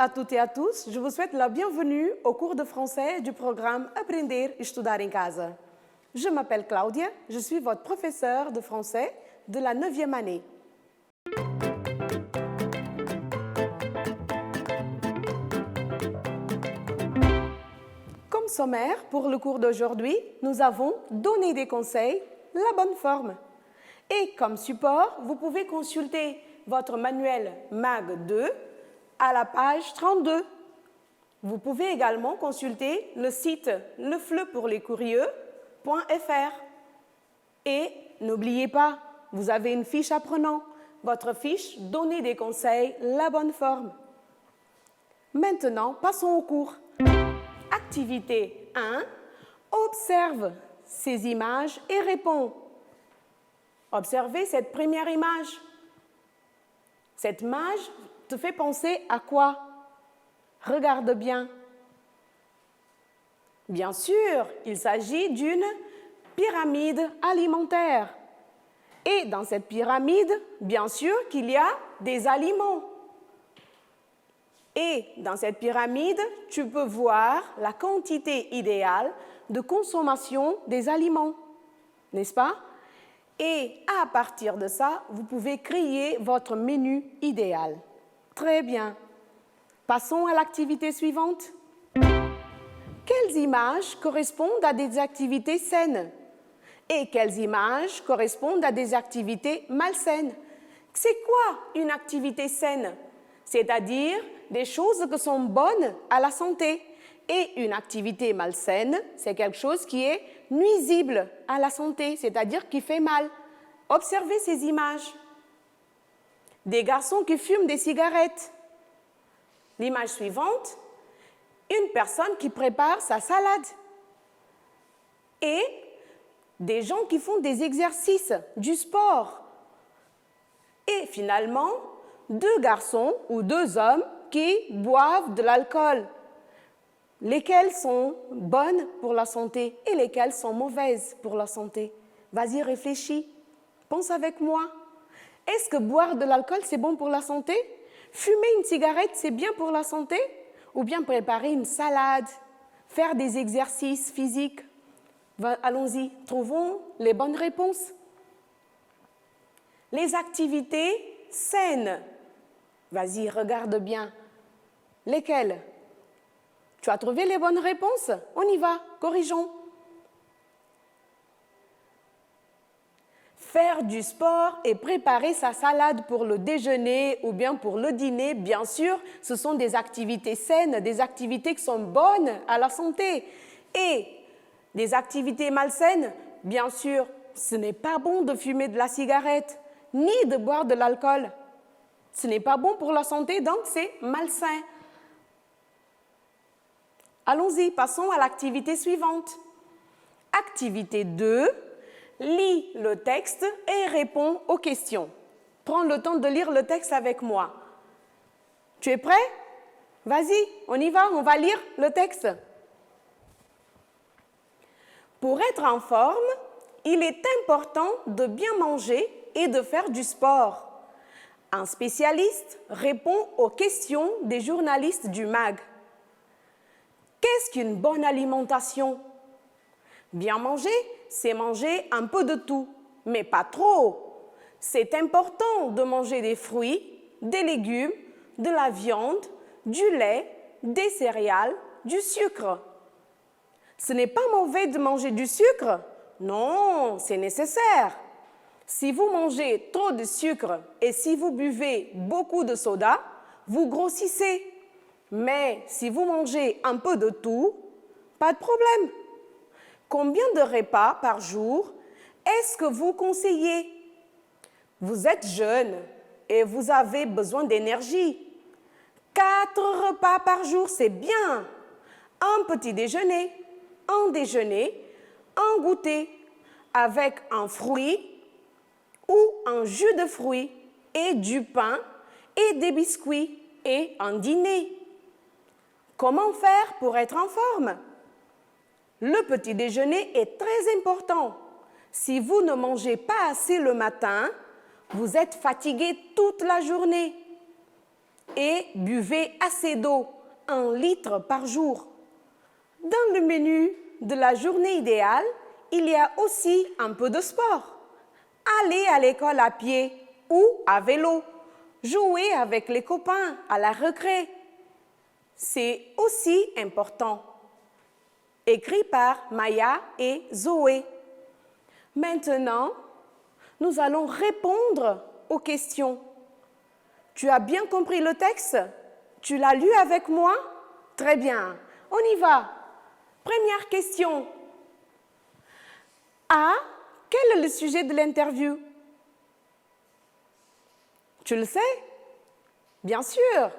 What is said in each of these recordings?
à toutes et à tous, je vous souhaite la bienvenue au cours de français du programme Aprender e Estudar em Casa. Je m'appelle Claudia, je suis votre professeure de français de la 9e année. Comme sommaire, pour le cours d'aujourd'hui, nous avons donné des conseils, la bonne forme. Et comme support, vous pouvez consulter votre manuel MAG 2 à la page 32. Vous pouvez également consulter le site lefleupourlescurieux.fr. Et n'oubliez pas, vous avez une fiche apprenant. Votre fiche, donnez des conseils, la bonne forme. Maintenant, passons au cours. Activité 1. Observe ces images et réponds. Observez cette première image. Cette image te fait penser à quoi? Regarde bien. Bien sûr, il s'agit d'une pyramide alimentaire. Et dans cette pyramide, bien sûr qu'il y a des aliments. Et dans cette pyramide, tu peux voir la quantité idéale de consommation des aliments, n'est-ce pas? Et à partir de ça, vous pouvez créer votre menu idéal. Très bien. Passons à l'activité suivante. Quelles images correspondent à des activités saines? Et quelles images correspondent à des activités malsaines? C'est quoi une activité saine? C'est-à-dire des choses qui sont bonnes à la santé. Et une activité malsaine, c'est quelque chose qui est nuisible à la santé, c'est-à-dire qui fait mal. Observez ces images. Des garçons qui fument des cigarettes. L'image suivante, une personne qui prépare sa salade. Et des gens qui font des exercices, du sport. Et finalement, 2 garçons ou 2 hommes qui boivent de l'alcool. Lesquelles sont bonnes pour la santé et lesquelles sont mauvaises pour la santé? Vas-y, réfléchis. Pense avec moi. Est-ce que boire de l'alcool, c'est bon pour la santé? Fumer une cigarette, c'est bien pour la santé? Ou bien préparer une salade, faire des exercices physiques? Allons-y, trouvons les bonnes réponses. Les activités saines. Vas-y, regarde bien. Lesquelles? Tu as trouvé les bonnes réponses? On y va, corrigeons. Faire du sport et préparer sa salade pour le déjeuner ou bien pour le dîner, bien sûr, ce sont des activités saines, des activités qui sont bonnes à la santé. Et des activités malsaines, bien sûr, ce n'est pas bon de fumer de la cigarette, ni de boire de l'alcool. Ce n'est pas bon pour la santé, donc c'est malsain. Allons-y, passons à l'activité suivante. Activité 2, lis le texte et réponds aux questions. Prends le temps de lire le texte avec moi. Tu es prêt? Vas-y, on y va, on va lire le texte. Pour être en forme, il est important de bien manger et de faire du sport. Un spécialiste répond aux questions des journalistes du MAG. Qu'est-ce qu'une bonne alimentation? Bien manger, c'est manger un peu de tout, mais pas trop. C'est important de manger des fruits, des légumes, de la viande, du lait, des céréales, du sucre. Ce n'est pas mauvais de manger du sucre? Non, c'est nécessaire. Si vous mangez trop de sucre et si vous buvez beaucoup de soda, vous grossissez. Mais si vous mangez un peu de tout, pas de problème. Combien de repas par jour est-ce que vous conseillez? Vous êtes jeune et vous avez besoin d'énergie. 4 repas par jour, c'est bien. Un petit déjeuner, un déjeuner, un goûter avec un fruit ou un jus de fruits et du pain et des biscuits et un dîner. Comment faire pour être en forme? Le petit déjeuner est très important. Si vous ne mangez pas assez le matin, vous êtes fatigué toute la journée. Et buvez assez d'eau, 1 litre par jour. Dans le menu de la journée idéale, il y a aussi un peu de sport. Allez à l'école à pied ou à vélo. Jouer avec les copains à la récré. C'est aussi important. Écrit par Maya et Zoé. Maintenant, nous allons répondre aux questions. Tu as bien compris le texte? Tu l'as lu avec moi? Très bien. On y va. Première question. A. Quel est le sujet de l'interview? Tu le sais? Bien sûr.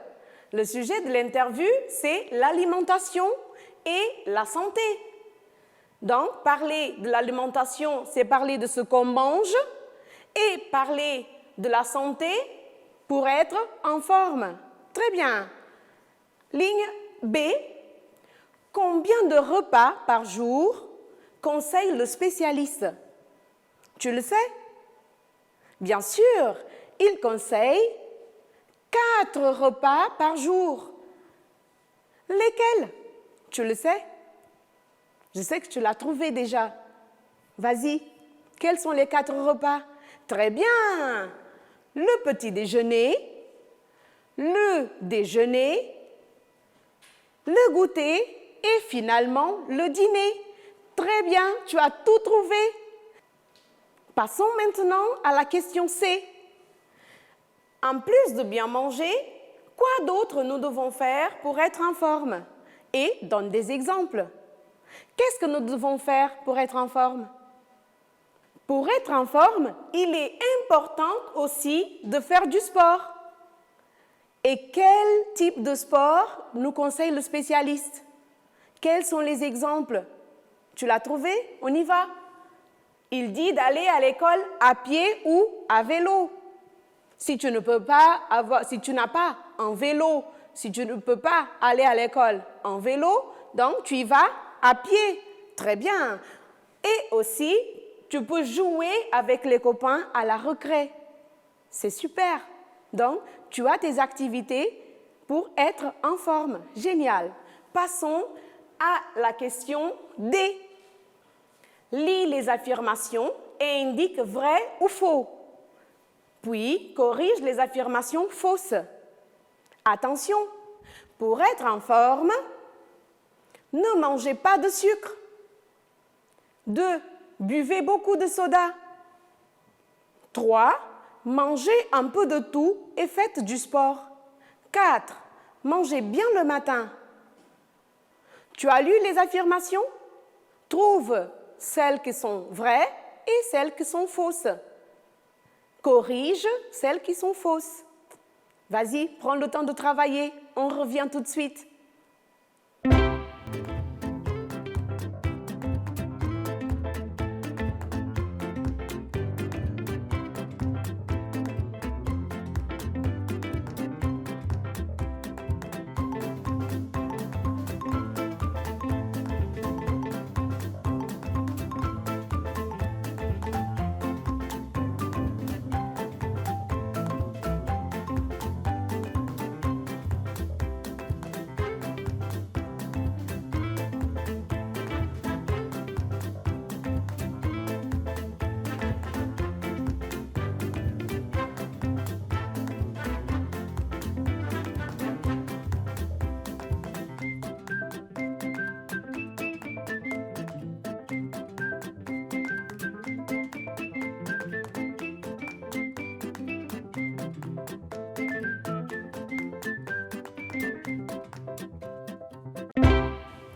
Le sujet de l'interview, c'est l'alimentation et la santé. Donc, parler de l'alimentation, c'est parler de ce qu'on mange, et parler de la santé pour être en forme. Très bien. Ligne B. Combien de repas par jour conseille le spécialiste? Tu le sais? Bien sûr, il conseille 4 repas par jour. Lesquels? Tu le sais? Je sais que tu l'as trouvé déjà. Vas-y, quels sont les 4 repas? Très bien. Le petit déjeuner, le déjeuner, le goûter et finalement le dîner. Très bien, tu as tout trouvé. Passons maintenant à la question C. En plus de bien manger, quoi d'autre nous devons faire pour être en forme? Et donne des exemples. Qu'est-ce que nous devons faire pour être en forme? Pour être en forme, il est important aussi de faire du sport. Et quel type de sport nous conseille le spécialiste? Quels sont les exemples? Tu l'as trouvé? On y va. Il dit d'aller à l'école à pied ou à vélo. Si tu n'as pas un vélo, si tu ne peux pas aller à l'école en vélo, donc tu y vas à pied. Très bien. Et aussi, tu peux jouer avec les copains à la récré. C'est super. Donc, tu as tes activités pour être en forme. Génial. Passons à la question D. Lis les affirmations et indique vrai ou faux. Puis, corrige les affirmations fausses. Attention, pour être en forme, ne mangez pas de sucre. 2. Buvez beaucoup de soda. 3. Mangez un peu de tout et faites du sport. 4. Mangez bien le matin. Tu as lu les affirmations? Trouve celles qui sont vraies et celles qui sont fausses. Corrige celles qui sont fausses. Vas-y, prends le temps de travailler. On revient tout de suite.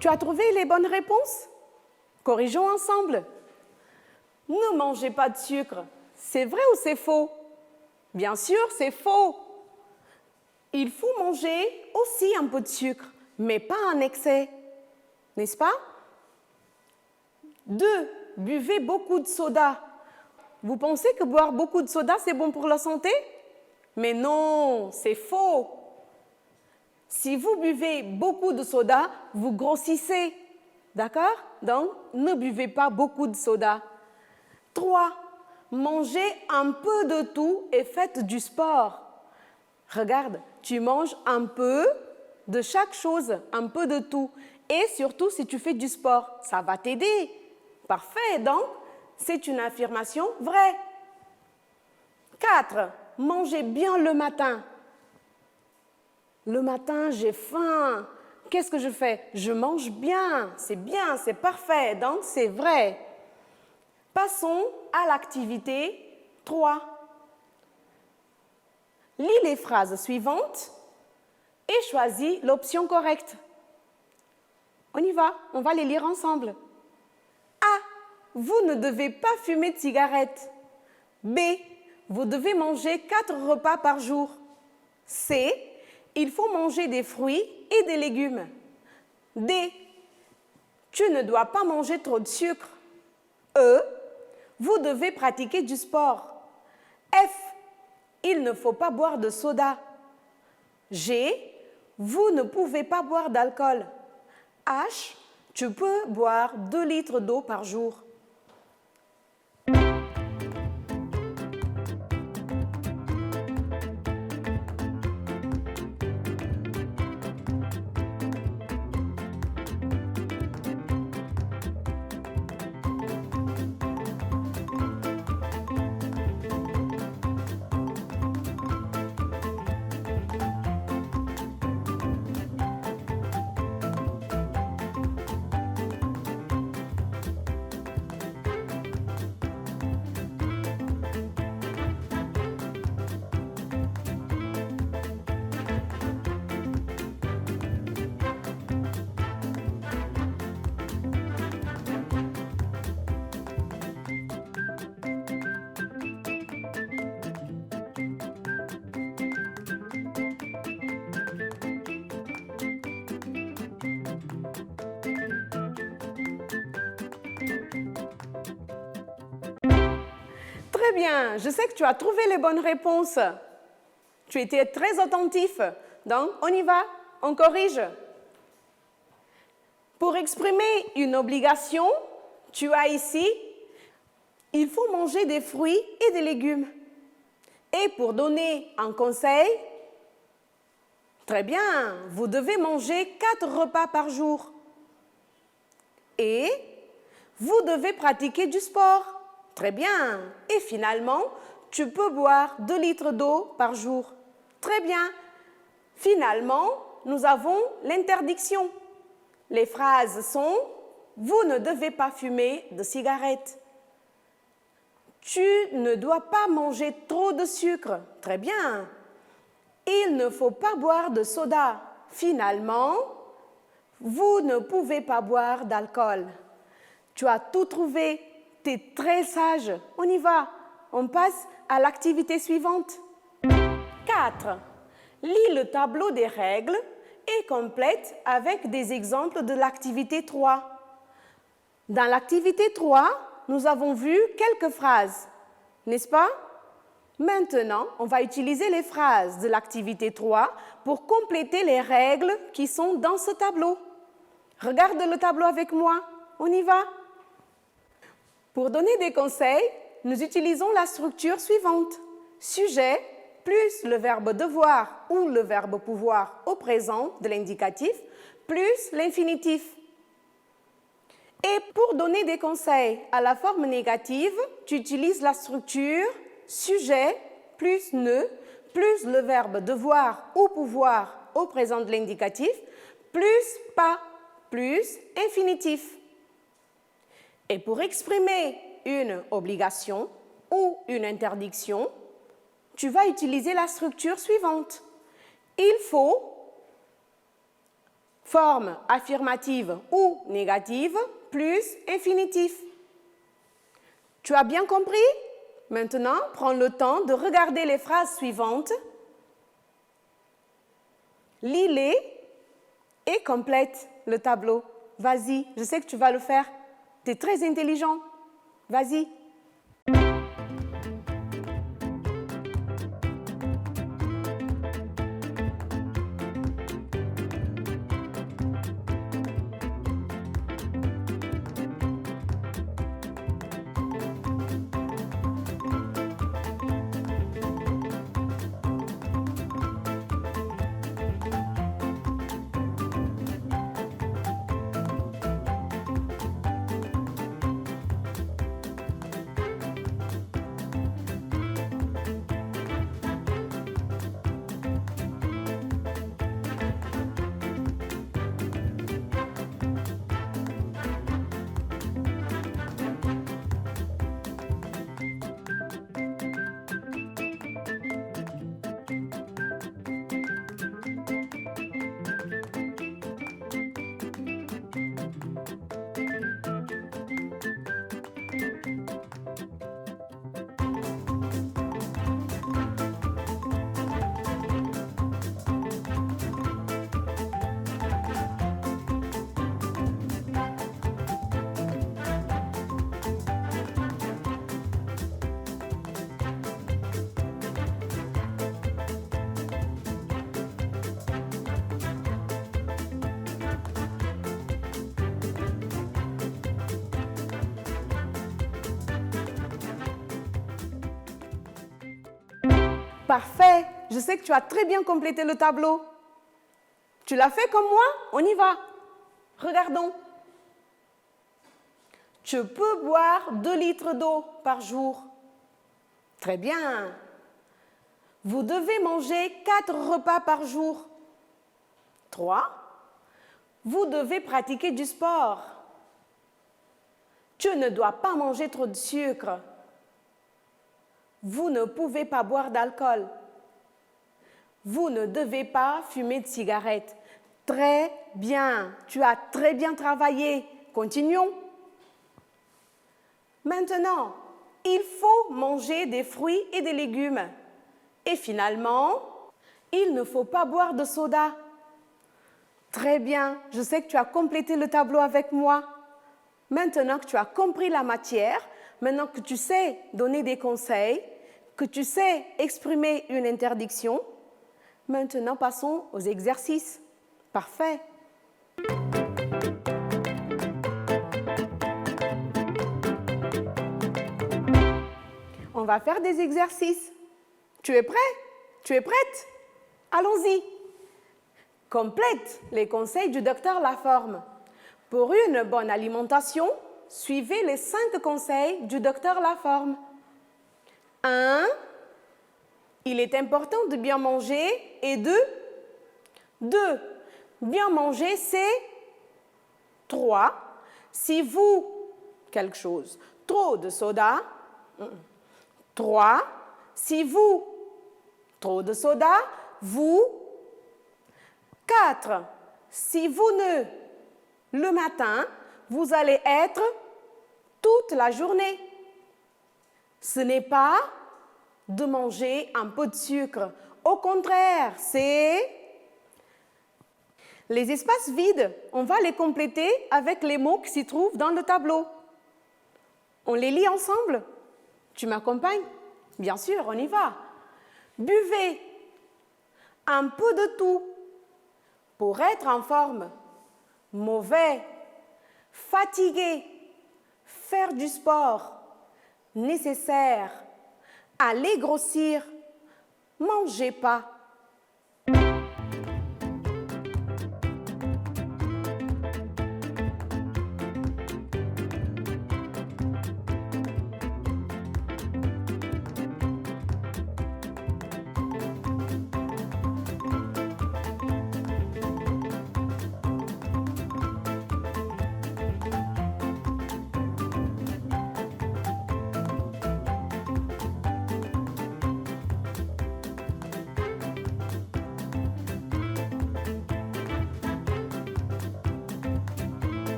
Tu as trouvé les bonnes réponses? Corrigeons ensemble. Ne mangez pas de sucre. C'est vrai ou c'est faux? Bien sûr, c'est faux. Il faut manger aussi un peu de sucre, mais pas en excès. N'est-ce pas? 2. Buvez beaucoup de soda. Vous pensez que boire beaucoup de soda, c'est bon pour la santé? Mais non, c'est faux. Si vous buvez beaucoup de soda, vous grossissez. D'accord? Donc, ne buvez pas beaucoup de soda. 3. Mangez un peu de tout et faites du sport. Regarde, tu manges un peu de chaque chose, un peu de tout. Et surtout, si tu fais du sport, ça va t'aider. Parfait, donc, c'est une affirmation vraie. 4. Manger bien le matin. Le matin, j'ai faim. Qu'est-ce que je fais? Je mange bien, c'est parfait, donc c'est vrai. Passons à l'activité 3. Lis les phrases suivantes et choisis l'option correcte. On y va, on va les lire ensemble. A. Vous ne devez pas fumer de cigarette. B. Vous devez manger 4 repas par jour. C. Il faut manger des fruits et des légumes. D. Tu ne dois pas manger trop de sucre. E. Vous devez pratiquer du sport. F. Il ne faut pas boire de soda. G. Vous ne pouvez pas boire d'alcool. H. Tu peux boire 2 litres d'eau par jour. Très bien, je sais que tu as trouvé les bonnes réponses. Tu étais très attentif. Donc, on y va, on corrige. Pour exprimer une obligation, tu as ici, il faut manger des fruits et des légumes. Et pour donner un conseil, très bien, vous devez manger 4 repas par jour. Et vous devez pratiquer du sport. Très bien. Et finalement, tu peux boire 2 litres d'eau par jour. Très bien. Finalement, nous avons l'interdiction. Les phrases sont « Vous ne devez pas fumer de cigarettes ». « Tu ne dois pas manger trop de sucre ». Très bien. « Il ne faut pas boire de soda ». Finalement, « Vous ne pouvez pas boire d'alcool ». Tu as tout trouvé. Tu es très sage. On y va. On passe à l'activité suivante. 4. Lis le tableau des règles et complète avec des exemples de l'activité 3. Dans l'activité 3, nous avons vu quelques phrases, n'est-ce pas? Maintenant, on va utiliser les phrases de l'activité 3 pour compléter les règles qui sont dans ce tableau. Regarde le tableau avec moi. On y va. Pour donner des conseils, nous utilisons la structure suivante. Sujet plus le verbe devoir ou le verbe pouvoir au présent de l'indicatif plus l'infinitif. Et pour donner des conseils à la forme négative, tu utilises la structure sujet plus ne plus le verbe devoir ou pouvoir au présent de l'indicatif plus pas plus infinitif. Et pour exprimer une obligation ou une interdiction, tu vas utiliser la structure suivante. Il faut, forme affirmative ou négative, plus infinitif. Tu as bien compris? Maintenant, prends le temps de regarder les phrases suivantes. Lis-les et complète le tableau. Vas-y, je sais que tu vas le faire. Tu es très intelligent. Vas-y. Parfait. Je sais que tu as très bien complété le tableau. Tu l'as fait comme moi? On y va. Regardons. Tu peux boire 2 litres d'eau par jour. Très bien. Vous devez manger 4 repas par jour. 3. Vous devez pratiquer du sport. Tu ne dois pas manger trop de sucre. Vous ne pouvez pas boire d'alcool. Vous ne devez pas fumer de cigarettes. Très bien. Tu as très bien travaillé. Continuons. Maintenant, il faut manger des fruits et des légumes. Et finalement, il ne faut pas boire de soda. Très bien, je sais que tu as complété le tableau avec moi. Maintenant que tu as compris la matière, maintenant que tu sais donner des conseils, que tu sais exprimer une interdiction, maintenant passons aux exercices. Parfait. On va faire des exercices. Tu es prêt? Tu es prête? Allons-y. Complète les conseils du docteur Laforme. Pour une bonne alimentation, suivez les 5 conseils du docteur Laforme. 1. Il est important de bien manger. Et 2. Bien manger, c'est 3. Si vous, quelque chose, trop de soda. 3. Si vous, trop de soda, vous. 4. Si vous ne, le matin, vous allez être toute la journée. Ce n'est pas de manger un peu de sucre. Au contraire, c'est... Les espaces vides, on va les compléter avec les mots qui s'y trouvent dans le tableau. On les lit ensemble? Tu m'accompagnes? Bien sûr, on y va. Buvez un peu de tout pour être en forme. Mauvais, fatigué, faire du sport, nécessaire, aller grossir, mangez pas.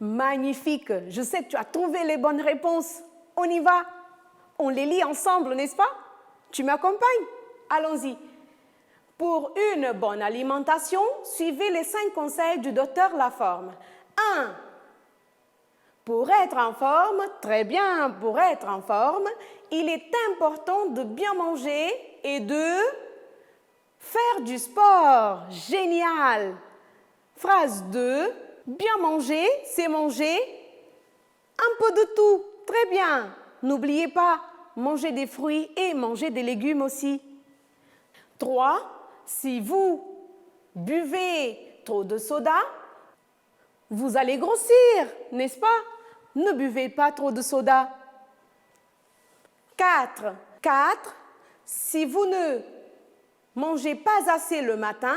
Magnifique, je sais que tu as trouvé les bonnes réponses. On y va. On les lit ensemble, n'est-ce pas? Tu m'accompagnes? Allons-y. Pour une bonne alimentation, suivez les 5 conseils du docteur Laforme. 1. Pour être en forme, très bien, pour être en forme, il est important de bien manger et de faire du sport. Génial. Phrase 2. Bien manger, c'est manger un peu de tout. Très bien. N'oubliez pas, manger des fruits et manger des légumes aussi. 3. Si vous buvez trop de soda, vous allez grossir, n'est-ce pas? Ne buvez pas trop de soda. 4. Si vous ne mangez pas assez le matin,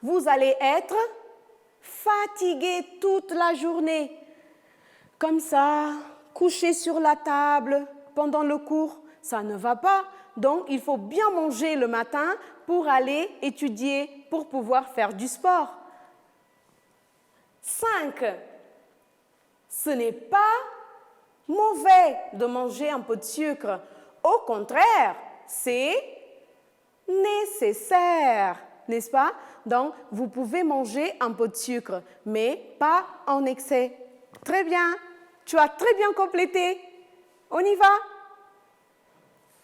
vous allez être fatigué toute la journée. Comme ça, coucher sur la table pendant le cours, ça ne va pas. Donc, il faut bien manger le matin pour aller étudier, pour pouvoir faire du sport. 5. Ce n'est pas mauvais de manger un peu de sucre. Au contraire, c'est nécessaire, n'est-ce pas? Donc, vous pouvez manger un peu de sucre, mais pas en excès. Très bien, tu as très bien complété. On y va?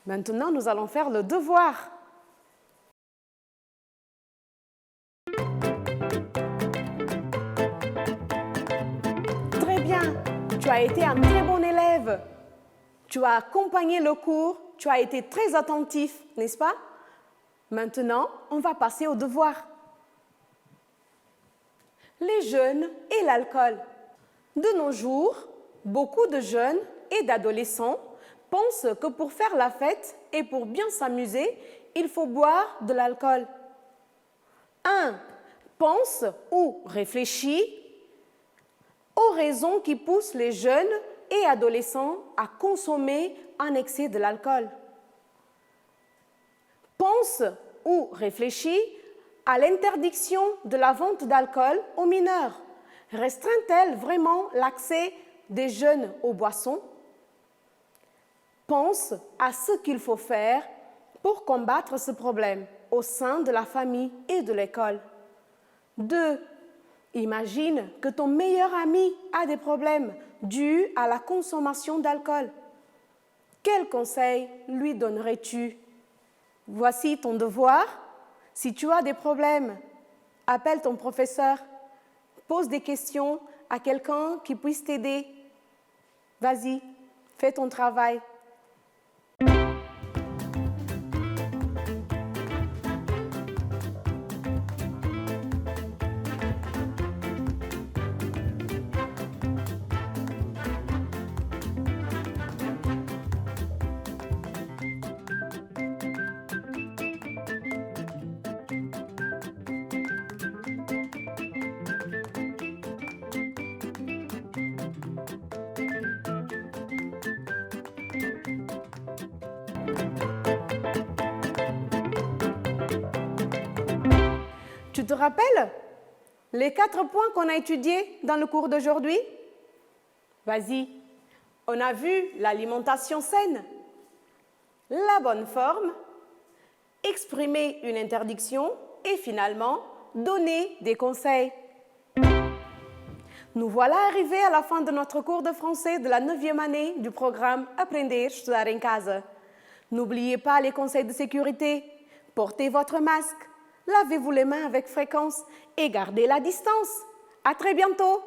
Maintenant, nous allons faire le devoir. Très bien, tu as été un très bon élève. Tu as accompagné le cours, tu as été très attentif, n'est-ce pas? Maintenant, on va passer au devoir. Les jeunes et l'alcool. De nos jours, beaucoup de jeunes et d'adolescents pensent que pour faire la fête et pour bien s'amuser, il faut boire de l'alcool. 1. Pense ou réfléchit aux raisons qui poussent les jeunes et adolescents à consommer en excès de l'alcool. Pense ou réfléchit à l'interdiction de la vente d'alcool aux mineurs. Restreint-elle vraiment l'accès des jeunes aux boissons? Pense à ce qu'il faut faire pour combattre ce problème au sein de la famille et de l'école. 2. Imagine que ton meilleur ami a des problèmes dus à la consommation d'alcool. Quel conseil lui donnerais-tu? Voici ton devoir. Si tu as des problèmes, appelle ton professeur, pose des questions à quelqu'un qui puisse t'aider. Vas-y, fais ton travail. Tu te rappelles les 4 points qu'on a étudiés dans le cours d'aujourd'hui? Vas-y, on a vu l'alimentation saine, la bonne forme, exprimer une interdiction et finalement donner des conseils. Nous voilà arrivés à la fin de notre cours de français de la 9e année du programme Aprender Estudar em Casa. N'oubliez pas les conseils de sécurité. Portez votre masque, lavez-vous les mains avec fréquence et gardez la distance. À très bientôt!